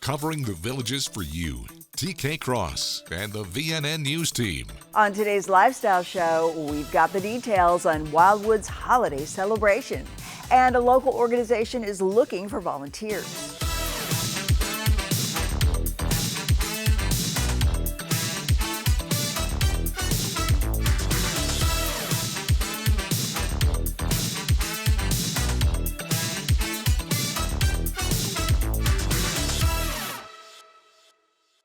covering the villages for you. TK Cross and the VNN News Team. On today's Lifestyle Show, we've got the details on Wildwood's holiday celebration. And a local organization is looking for volunteers.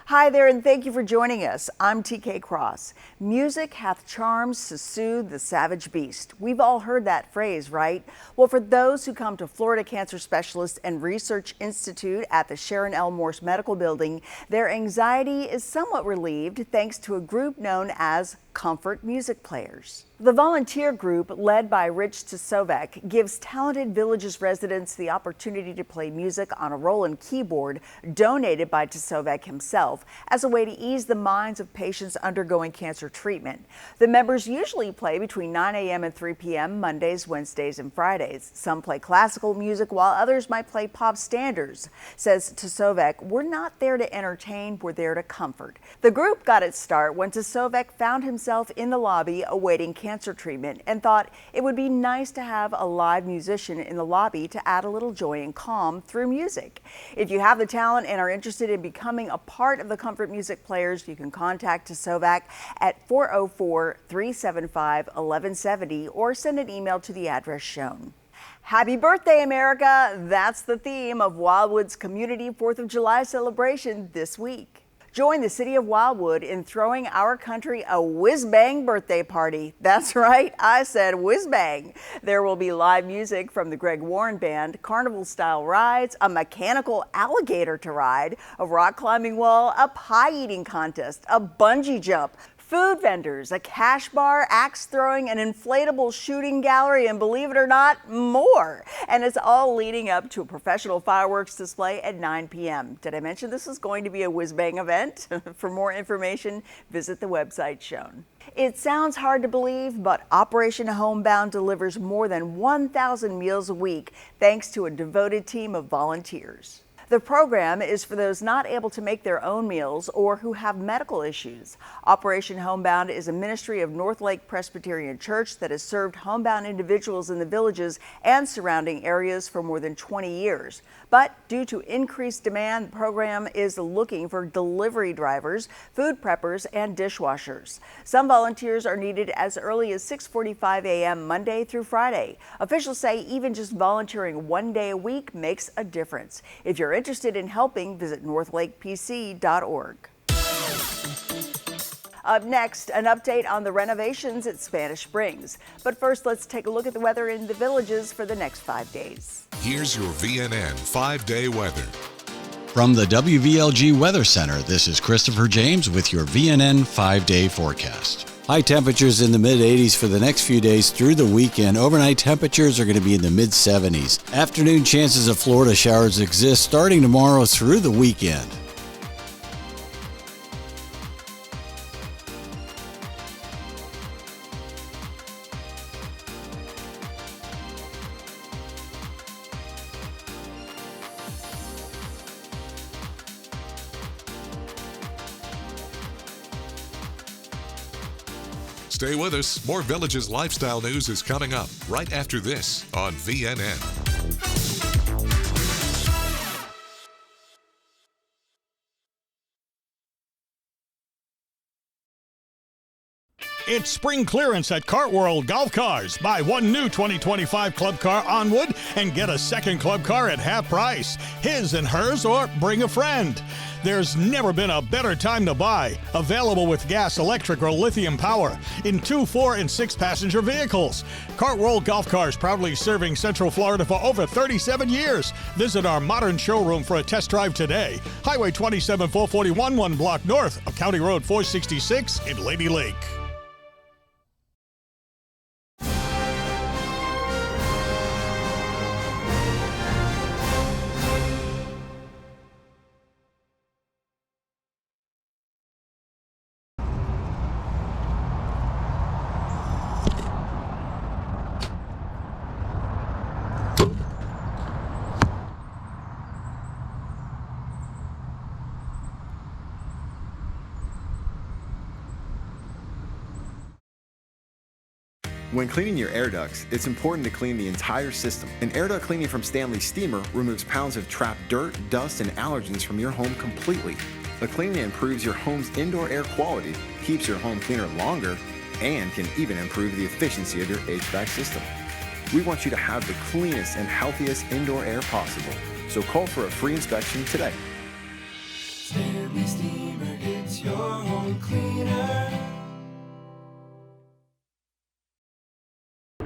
Hi there, and thank you for joining us. I'm TK Cross. Music hath charms to soothe the savage beast. We've all heard that phrase, right? Well, for those who come to Florida Cancer Specialists and Research Institute at the Sharon L. Morse Medical Building, their anxiety is somewhat relieved thanks to a group known as Comfort Music Players. The volunteer group, led by Rich Tsovek, gives talented Villages residents the opportunity to play music on a Roland keyboard donated by Tsovek himself as a way to ease the minds of patients undergoing cancer treatment. The members usually play between 9 a.m. and 3 p.m. Mondays, Wednesdays, and Fridays. Some play classical music while others might play pop standards. Says Tsovek, "We're not there to entertain, we're there to comfort." The group got its start when Tsovek found himself in the lobby awaiting cancer treatment and thought it would be nice to have a live musician in the lobby to add a little joy and calm through music. If you have the talent and are interested in becoming a part of the Comfort Music Players, you can contact Tsovek at 404-375-1170 or send an email to the address shown. Happy birthday, America! That's the theme of Wildwood's Community 4th of July celebration this week. Join the city of Wildwood in throwing our country a whiz-bang birthday party. That's right, I said whiz-bang. There will be live music from the Greg Warren Band, carnival-style rides, a mechanical alligator to ride, a rock climbing wall, a pie eating contest, a bungee jump, food vendors, a cash bar, axe throwing, an inflatable shooting gallery, and believe it or not, more. And it's all leading up to a professional fireworks display at 9 p.m. Did I mention this is going to be a whiz-bang event? For more information, visit the website shown. It sounds hard to believe, but Operation Homebound delivers more than 1,000 meals a week thanks to a devoted team of volunteers. The program is for those not able to make their own meals or who have medical issues. Operation Homebound is a ministry of North Lake Presbyterian Church that has served homebound individuals in the Villages and surrounding areas for more than 20 years. But due to increased demand, the program is looking for delivery drivers, food preppers, and dishwashers. Some volunteers are needed as early as 6:45 a.m. Monday through Friday. Officials say even just volunteering one day a week makes a difference. If you're interested in helping, visit northlakepc.org. Up next, an update on the renovations at Spanish Springs. But first, let's take a look at the weather in the Villages for the next 5 days. Here's your VNN 5-day weather. From the WVLG Weather Center, this is Christopher James with your VNN 5-day forecast. High temperatures in the mid-80s for the next few days through the weekend. Overnight temperatures are going to be in the mid-70s. Afternoon chances of Florida showers exist starting tomorrow through the weekend. Stay with us. More Villages lifestyle news is coming up right after this on VNN. It's spring clearance at Kart World Golf Cars. Buy one new 2025 Club Car Onwood and get a second Club Car at half price. His and hers, or bring a friend. There's never been a better time to buy. Available with gas, electric, or lithium power in 2, 4, and 6 passenger vehicles. Kart World Golf Cars, proudly serving Central Florida for over 37 years. Visit our modern showroom for a test drive today. Highway 27 441, 1 block north of County Road 466 in Lady Lake. When cleaning your air ducts, it's important to clean the entire system. An air duct cleaning from Stanley Steamer removes pounds of trapped dirt, dust, and allergens from your home completely. The cleaning improves your home's indoor air quality, keeps your home cleaner longer, and can even improve the efficiency of your HVAC system. We want you to have the cleanest and healthiest indoor air possible. So call for a free inspection today. Stanley Steamer gets your home cleaner.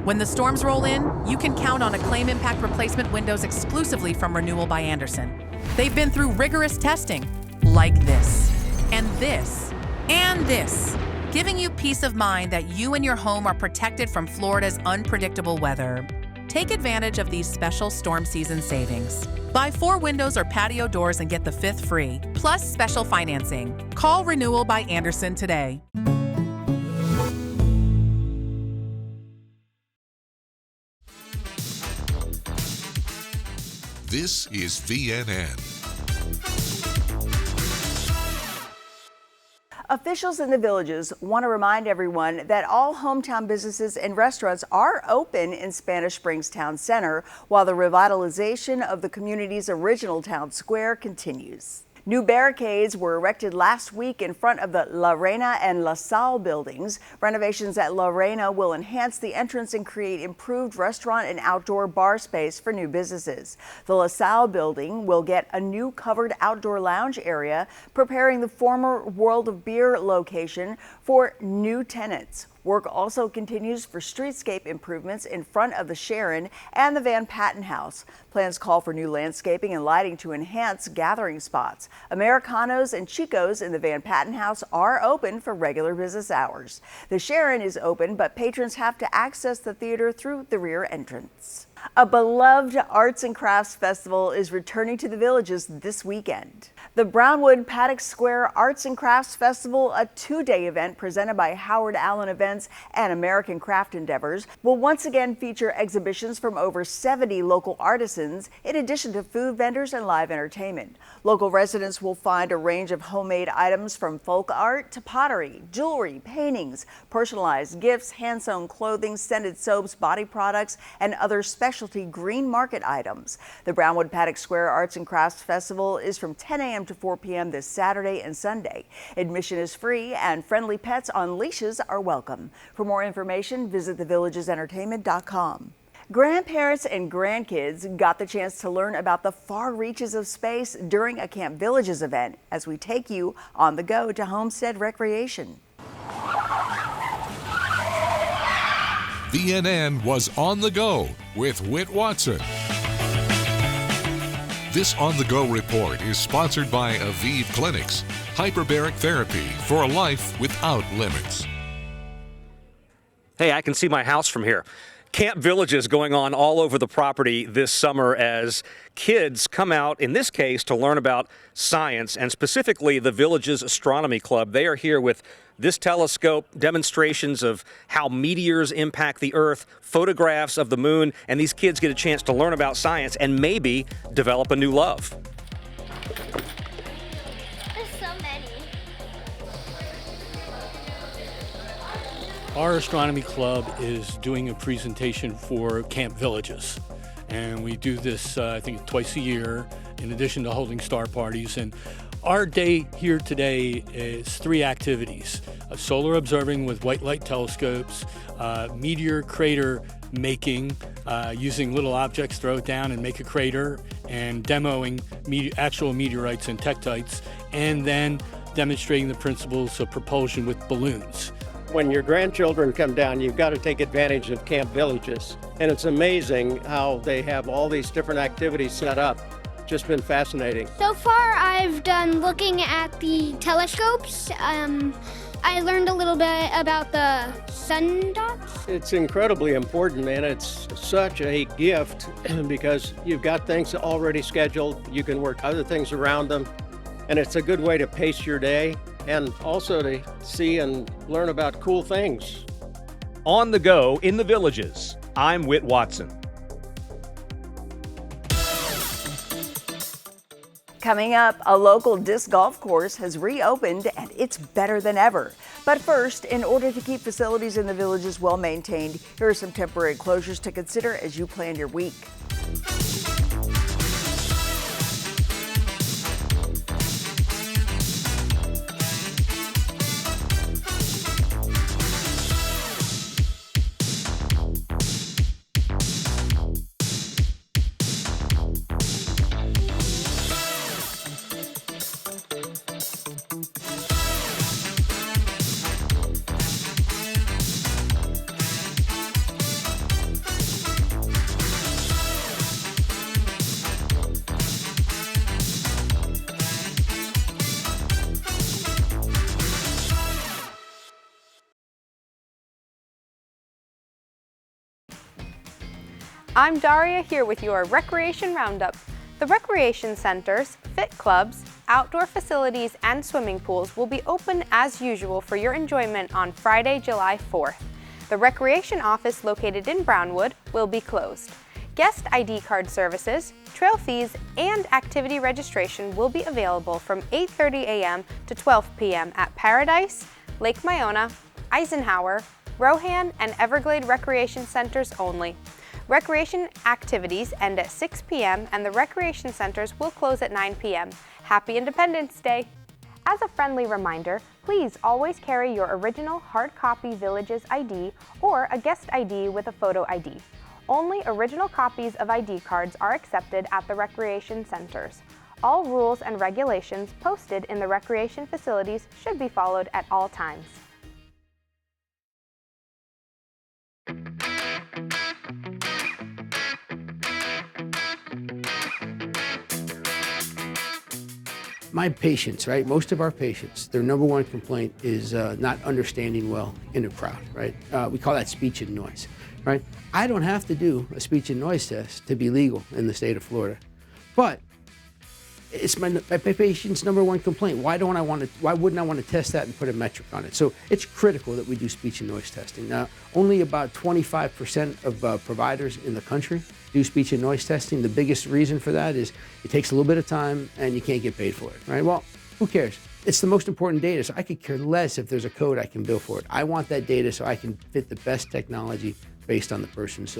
When the storms roll in, you can count on Acclaim Impact replacement windows exclusively from Renewal by Andersen. They've been through rigorous testing, like this, and this, and this, giving you peace of mind that you and your home are protected from Florida's unpredictable weather. Take advantage of these special storm season savings. Buy 4 windows or patio doors and get the 5th free, plus special financing. Call Renewal by Andersen today. This is VNN. Officials in the Villages want to remind everyone that all hometown businesses and restaurants are open in Spanish Springs Town Center while the revitalization of the community's original town square continues. New barricades were erected last week in front of the La Reina and La Salle buildings. Renovations at La Reina will enhance the entrance and create improved restaurant and outdoor bar space for new businesses. The La Salle building will get a new covered outdoor lounge area, preparing the former World of Beer location for new tenants. Work also continues for streetscape improvements in front of the Sharon and the Van Patten House. Plans call for new landscaping and lighting to enhance gathering spots. Americanos and Chicos in the Van Patten House are open for regular business hours. The Sharon is open, but patrons have to access the theater through the rear entrance. A beloved arts and crafts festival is returning to the Villages this weekend. The Brownwood Paddock Square Arts and Crafts Festival, a 2-day event presented by Howard Allen Events and American Craft Endeavors, will once again feature exhibitions from over 70 local artisans, in addition to food vendors and live entertainment. Local residents will find a range of homemade items from folk art to pottery, jewelry, paintings, personalized gifts, hand-sewn clothing, scented soaps, body products, and other specialty green market items. The Brownwood Paddock Square Arts and Crafts Festival is from 10 a.m. to 4 p.m. this Saturday and Sunday. Admission is free and friendly pets on leashes are welcome. For more information, visit thevillagesentertainment.com. Grandparents and grandkids got the chance to learn about the far reaches of space during a Camp Villages event as we take you on the go to Homestead Recreation. VNN was on the go with Whit Watson. This on-the-go report is sponsored by Aviv Clinics, hyperbaric therapy for a life without limits. Hey, I can see my house from here. Camp Villages going on all over the property this summer as kids come out, in this case, to learn about science, and specifically the Villages Astronomy Club. They are here with this telescope, demonstrations of how meteors impact the Earth, photographs of the moon, and these kids get a chance to learn about science and maybe develop a new love. There's so many. Our astronomy club is doing a presentation for Camp Villages, and we do this I think twice a year in addition to holding star parties. And our day here today is 3 activities: solar observing with white light telescopes, meteor crater making, using little objects, throw it down and make a crater, and demoing actual meteorites and tektites, and then demonstrating the principles of propulsion with balloons. When your grandchildren come down, you've got to take advantage of Camp Villages. And it's amazing how they have all these different activities set up. Just been fascinating. So far, I've done looking at the telescopes. I learned a little bit about the sun dots. It's incredibly important, man. It's such a gift because you've got things already scheduled. You can work other things around them. And it's a good way to pace your day and also to see and learn about cool things. On the go in the Villages, I'm Whit Watson. Coming up, a local disc golf course has reopened and it's better than ever. But first, in order to keep facilities in the Villages well maintained, here are some temporary closures to consider as you plan your week. I'm Daria here with your Recreation Roundup. The recreation centers, fit clubs, outdoor facilities, and swimming pools will be open as usual for your enjoyment on Friday, July 4th. The recreation office located in Brownwood will be closed. Guest ID card services, trail fees, and activity registration will be available from 8:30 a.m. to 12 p.m. at Paradise, Lake Myona, Eisenhower, Rohan, and Everglade Recreation Centers only. Recreation activities end at 6 p.m. and the recreation centers will close at 9 p.m. Happy Independence Day! As a friendly reminder, please always carry your original hard copy Villages ID or a guest ID with a photo ID. Only original copies of ID cards are accepted at the recreation centers. All rules and regulations posted in the recreation facilities should be followed at all times. My patients, right? Most of our patients, their number one complaint is not understanding well in a crowd, right? We call that speech and noise, right? I don't have to do a speech and noise test to be legal in the state of Florida, but it's my patient's number one complaint. Why wouldn't I want to test that and put a metric on it? So it's critical that we do speech and noise testing. Now, only about 25% of providers in the country do speech and noise testing. The biggest reason for that is it takes a little bit of time and you can't get paid for it, right? Well, who cares? It's the most important data, so I could care less if there's a code I can bill for it. I want that data so I can fit the best technology based on the person's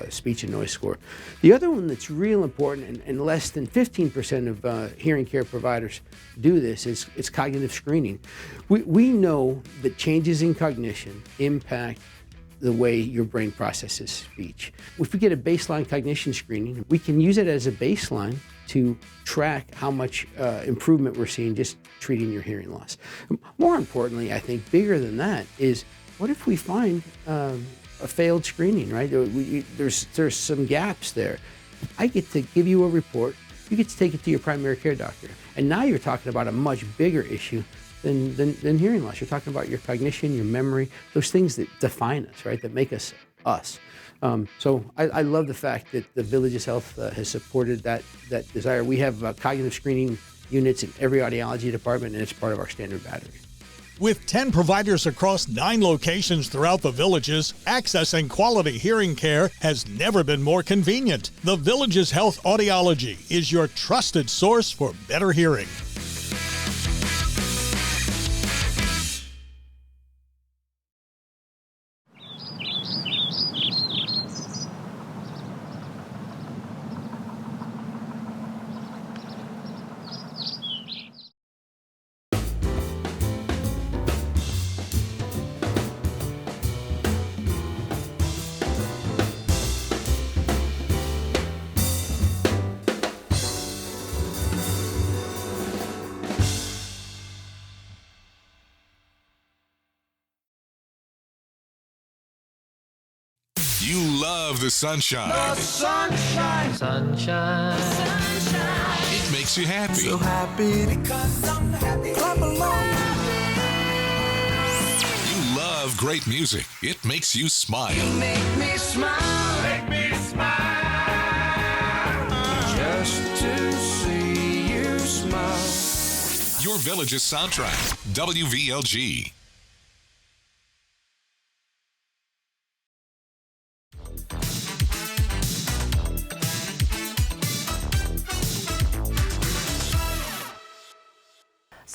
speech and noise score. The other one that's real important, and less than 15% of hearing care providers do this, is cognitive screening. We know that changes in cognition impact the way your brain processes speech. If we get a baseline cognition screening, we can use it as a baseline to track how much improvement we're seeing just treating your hearing loss. More importantly, I think bigger than that is, what if we find a failed screening, right? There's some gaps there. I get to give you a report, you get to take it to your primary care doctor, and now you're talking about a much bigger issue than hearing loss. You're talking about your cognition, your memory, those things that define us, right? That make us us. So I love the fact that the Villages Health has supported that desire. We have cognitive screening units in every audiology department, and it's part of our standard battery. With 10 providers across 9 locations throughout the Villages, accessing quality hearing care has never been more convenient. The Villages Health Audiology is your trusted source for better hearing. You love the sunshine. The sunshine. Sunshine. Sunshine. It makes you happy. So happy because I'm happy. Clap along. You love great music. It makes you smile. You make me smile. Make me smile. Just to see you smile. Your Villages soundtrack. WVLG.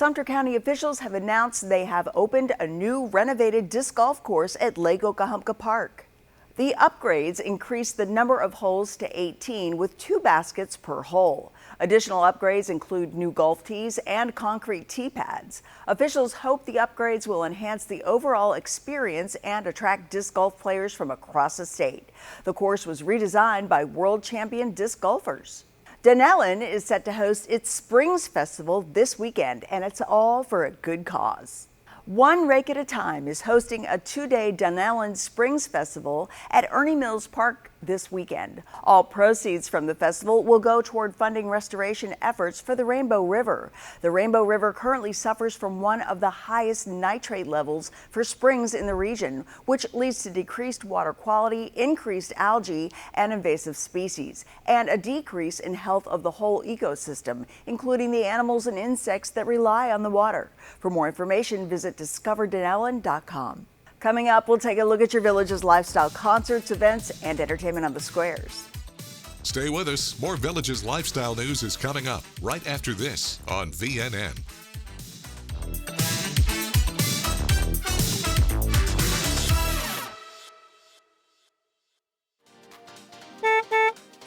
Sumter County officials have announced they have opened a new renovated disc golf course at Lake Okahumpka Park. The upgrades increased the number of holes to 18 with 2 baskets per hole. Additional upgrades include new golf tees and concrete tee pads. Officials hope the upgrades will enhance the overall experience and attract disc golf players from across the state. The course was redesigned by world champion disc golfers. Dunellen is set to host its Springs Festival this weekend, and it's all for a good cause. One Rake at a Time is hosting a 2-day Dunellen Springs Festival at Ernie Mills Park this weekend. All proceeds from the festival will go toward funding restoration efforts for the Rainbow River. The Rainbow River currently suffers from one of the highest nitrate levels for springs in the region, which leads to decreased water quality, increased algae and invasive species, and a decrease in health of the whole ecosystem, including the animals and insects that rely on the water. For more information, visit discoverdunellen.com. Coming up, we'll take a look at your village's lifestyle concerts, events, and entertainment on the squares. Stay with us. More Villages lifestyle news is coming up right after this on VNN.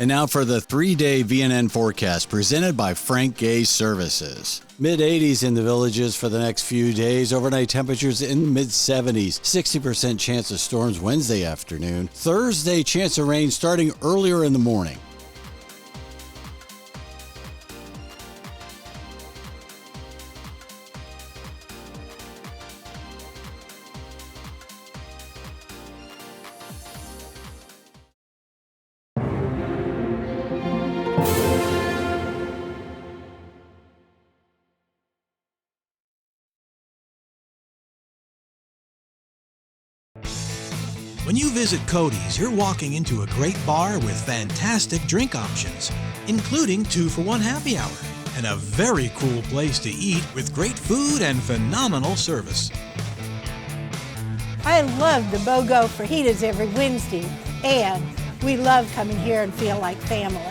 And now for the 3-day VNN forecast presented by Frank Gay Services. Mid-80s in the Villages for the next few days. Overnight temperatures in the mid-70s. 60% chance of storms Wednesday afternoon. Thursday, chance of rain starting earlier in the morning. When you visit Cody's, you're walking into a great bar with fantastic drink options, including 2-for-1 happy hour, and a very cool place to eat with great food and phenomenal service. I love the BOGO fajitas every Wednesday, and we love coming here and feel like family.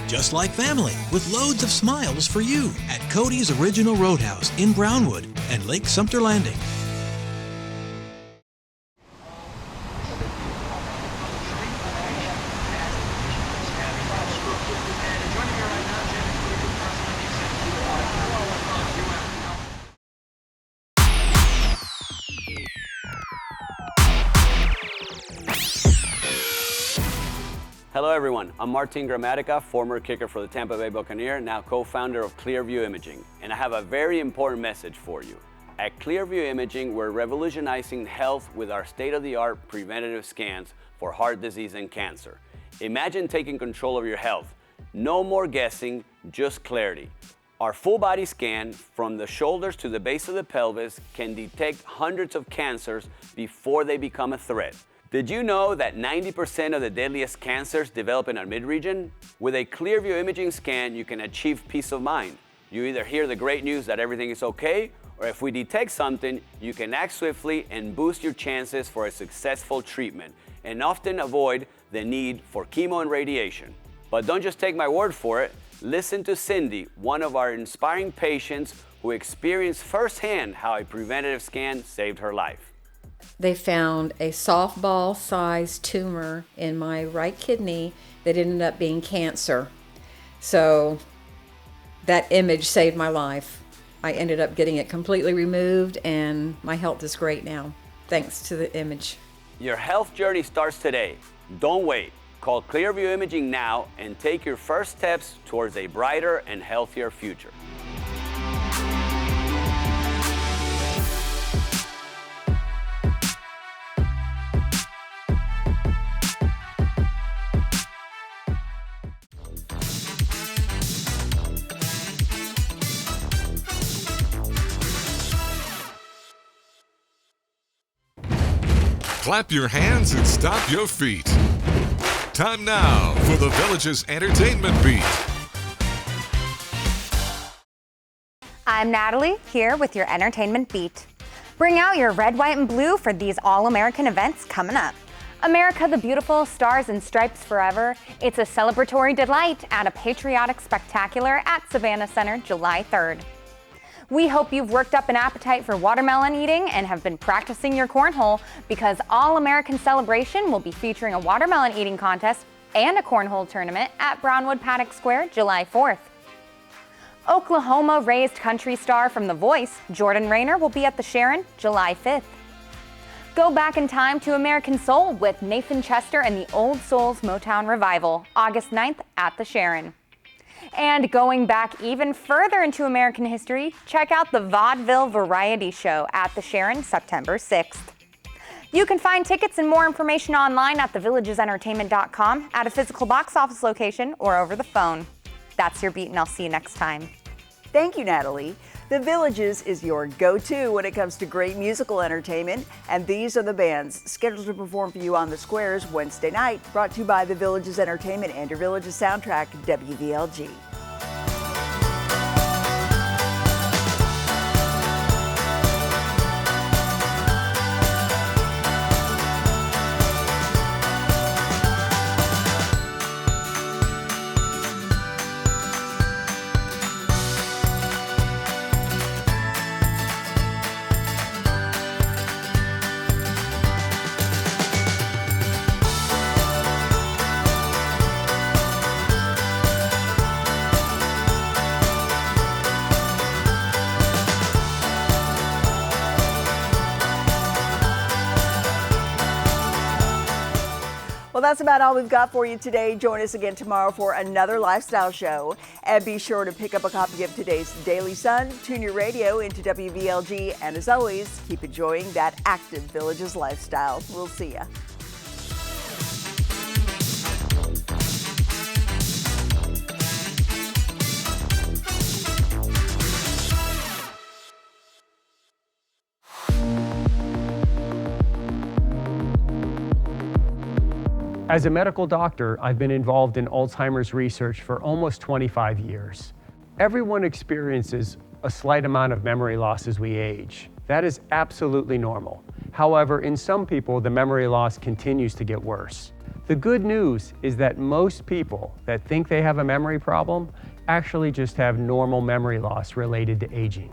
Just like family, with loads of smiles for you at Cody's Original Roadhouse in Brownwood and Lake Sumter Landing. Hello everyone, I'm Martin Gramatica, former kicker for the Tampa Bay Buccaneers, now co-founder of Clearview Imaging, and I have a very important message for you. At Clearview Imaging, we're revolutionizing health with our state-of-the-art preventative scans for heart disease and cancer. Imagine taking control of your health. No more guessing, just clarity. Our full body scan from the shoulders to the base of the pelvis can detect hundreds of cancers before they become a threat. Did you know that 90% of the deadliest cancers develop in our mid-region? With a Clearview imaging scan, you can achieve peace of mind. You either hear the great news that everything is okay, or if we detect something, you can act swiftly and boost your chances for a successful treatment, and often avoid the need for chemo and radiation. But don't just take my word for it. Listen to Cindy, one of our inspiring patients who experienced firsthand how a preventative scan saved her life. They found a softball-sized tumor in my right kidney that ended up being cancer. So that image saved my life. I ended up getting it completely removed, and my health is great now, thanks to the image. Your health journey starts today. Don't wait. Call Clearview Imaging now and take your first steps towards a brighter and healthier future. Clap your hands and stomp your feet. Time now for the Village's Entertainment Beat. I'm Natalie, here with your Entertainment Beat. Bring out your red, white, and blue for these all-American events coming up. America the Beautiful, Stars and Stripes Forever. It's a celebratory delight at a patriotic spectacular at Savannah Center, July 3rd. We hope you've worked up an appetite for watermelon eating and have been practicing your cornhole, because All-American Celebration will be featuring a watermelon eating contest and a cornhole tournament at Brownwood Paddock Square July 4th. Oklahoma-raised country star from The Voice, Jordan Rayner, will be at the Sharon July 5th. Go back in time to American Soul with Nathan Chester and the Old Souls Motown Revival, August 9th at the Sharon. And going back even further into American history, check out the Vaudeville Variety Show at the Sharon, September 6th. You can find tickets and more information online at thevillagesentertainment.com, at a physical box office location, or over the phone. That's your beat, and I'll see you next time. Thank you, Natalie. The Villages is your go-to when it comes to great musical entertainment, and these are the bands scheduled to perform for you on the Squares Wednesday night, brought to you by The Villages Entertainment and your Villages soundtrack, WVLG. Well, that's about all we've got for you today. Join us again tomorrow for another lifestyle show. And be sure to pick up a copy of today's Daily Sun, tune your radio into WVLG, and as always, keep enjoying that active Villages lifestyle. We'll see ya. As a medical doctor, I've been involved in Alzheimer's research for almost 25 years. Everyone experiences a slight amount of memory loss as we age. That is absolutely normal. However, in some people, the memory loss continues to get worse. The good news is that most people that think they have a memory problem actually just have normal memory loss related to aging.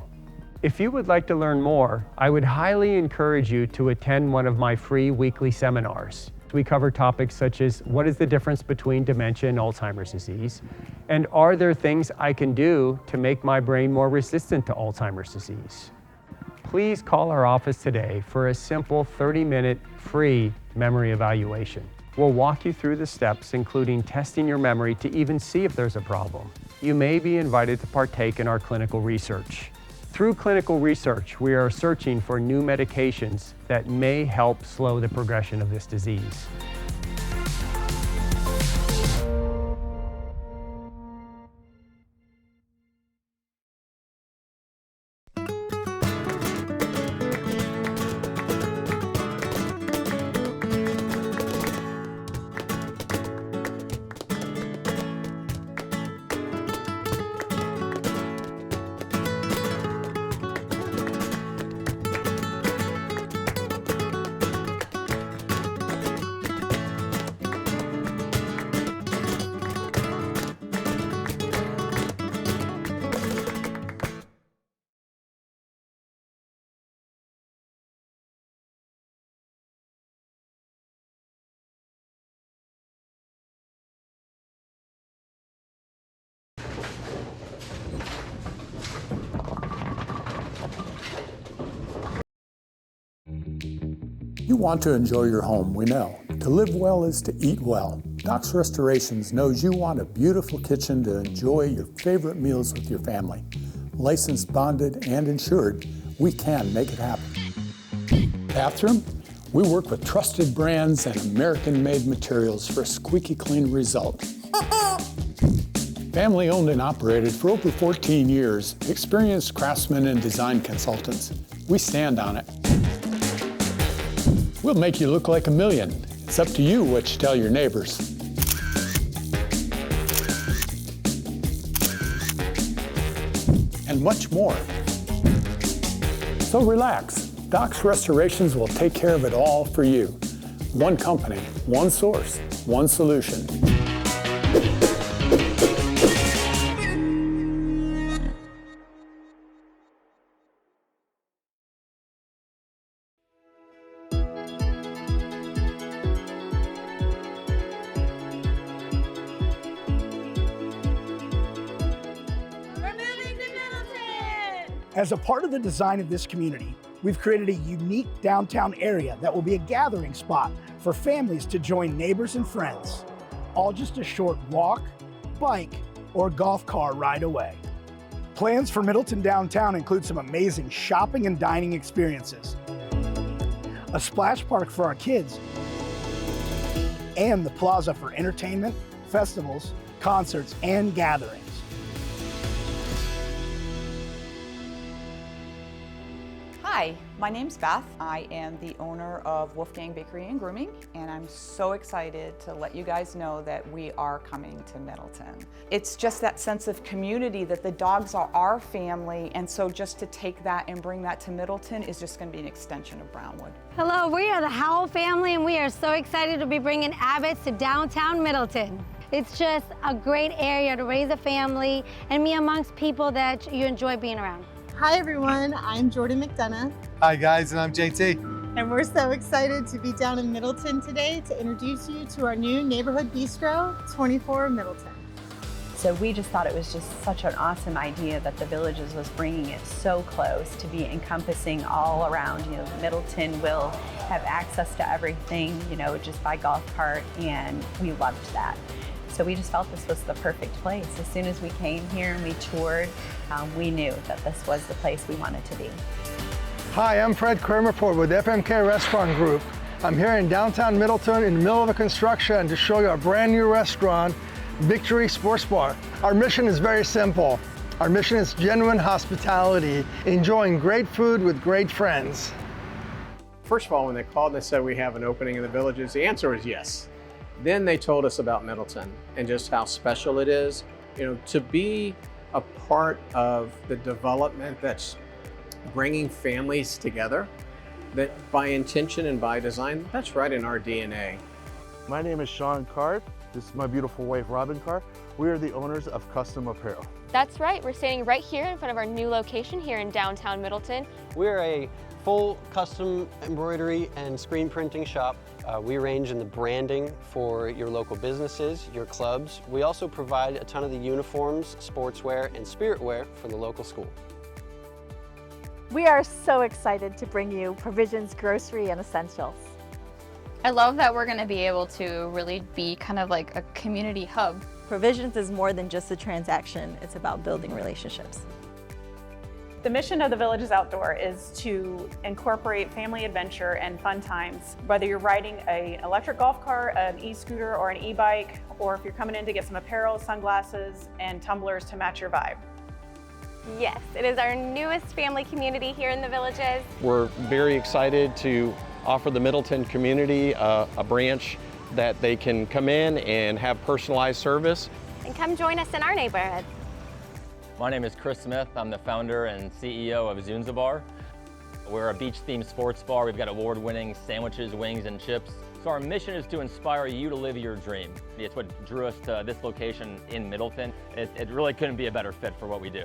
If you would like to learn more, I would highly encourage you to attend one of my free weekly seminars. We cover topics such as what is the difference between dementia and Alzheimer's disease, and are there things I can do to make my brain more resistant to Alzheimer's disease? Please call our office today for a simple 30-minute free memory evaluation. We'll walk you through the steps, including testing your memory to even see if there's a problem. You may be invited to partake in our clinical research. Through clinical research, we are searching for new medications that may help slow the progression of this disease. You want to enjoy your home, we know. To live well is to eat well. Doc's Restorations knows you want a beautiful kitchen to enjoy your favorite meals with your family. Licensed, bonded, and insured, we can make it happen. Bathroom? We work with trusted brands and American-made materials for a squeaky clean result. Family owned and operated for over 14 years, experienced craftsmen and design consultants. We stand on it. We'll make you look like a million. It's up to you what you tell your neighbors. And much more. So relax. Doc's Restorations will take care of it all for you. One company, one source, one solution. As a part of the design of this community, we've created a unique downtown area that will be a gathering spot for families to join neighbors and friends, all just a short walk, bike, or golf car ride away. Plans for Middleton downtown include some amazing shopping and dining experiences, a splash park for our kids, and the plaza for entertainment, festivals, concerts, and gatherings. Hi, my name's Beth. I am the owner of Wolfgang Bakery and Grooming, and I'm so excited to let you guys know that we are coming to Middleton. It's just that sense of community that the dogs are our family, and so just to take that and bring that to Middleton is just going to be an extension of Brownwood. Hello, we are the Howell family, and we are so excited to be bringing Abbott's to downtown Middleton. It's just a great area to raise a family and be amongst people that you enjoy being around. Hi everyone, I'm Jordan McDonough. Hi guys, and I'm JT. And we're so excited to be down in Middleton today to introduce you to our new neighborhood bistro, 24 Middleton. So we just thought it was just such an awesome idea that the Villages was bringing it so close to be encompassing all around. You know, Middleton will have access to everything, you know, just by golf cart, and we loved that. So we just felt this was the perfect place. As soon as we came here and we toured, we knew that this was the place we wanted to be. Hi, I'm Fred Kramerport with FMK Restaurant Group. I'm here in downtown Middleton in the middle of a construction to show you our brand new restaurant, Victory Sports Bar. Our mission is very simple. Our mission is genuine hospitality, enjoying great food with great friends. First of all, when they called and they said we have an opening in the Villages, the answer was yes. Then they told us about Middleton and just how special it is. You know, to be a part of the development that's bringing families together, that by intention and by design, that's right in our DNA. My name is Sean Carr. This is my beautiful wife, Robin Carr. We are the owners of Custom Apparel. That's right, we're standing right here in front of our new location here in downtown Middleton. We're a full custom embroidery and screen printing shop. We range in the branding for your local businesses, your clubs. We also provide a ton of the uniforms, sportswear, and spirit wear for the local school. We are so excited to bring you provisions, grocery, and essentials. I love that we're going to be able to really be kind of like a community hub. Provisions is more than just a transaction, it's about building relationships. The mission of the Villages Outdoor is to incorporate family adventure and fun times, whether you're riding an electric golf cart, an e-scooter, or an e-bike, or if you're coming in to get some apparel, sunglasses, and tumblers to match your vibe. Yes, it is our newest family community here in the Villages. We're very excited to offer the Middleton community a branch that they can come in and have personalized service. And come join us in our neighborhood. My name is Chris Smith. I'm the founder and CEO of Zunza Bar. We're a beach-themed sports bar. We've got award-winning sandwiches, wings, and chips. So our mission is to inspire you to live your dream. It's what drew us to this location in Middleton. It really couldn't be a better fit for what we do.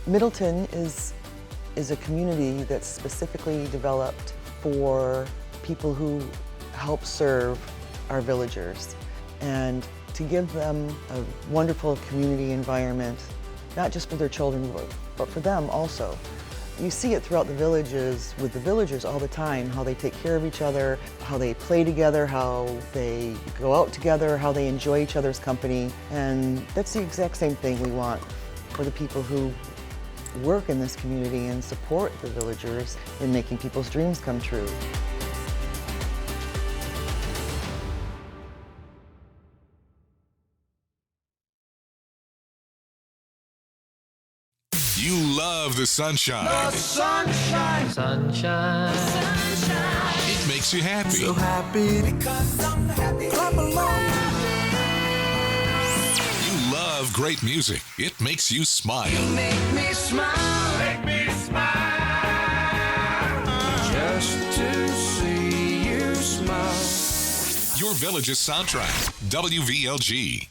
Middleton is a community that's specifically developed for people who help serve our villagers, and to give them a wonderful community environment, not just for their children, but for them also. You see it throughout the villages, with the villagers all the time, how they take care of each other, how they play together, how they go out together, how they enjoy each other's company. And that's the exact same thing we want for the people who work in this community and support the villagers in making people's dreams come true. You love the sunshine. The sunshine. Sunshine. Sunshine. It makes you happy. So happy because I'm happy. Clap along. You love great music. It makes you smile. You make me smile. Make me smile. Just to see you smile. Your Villages soundtrack. WVLG.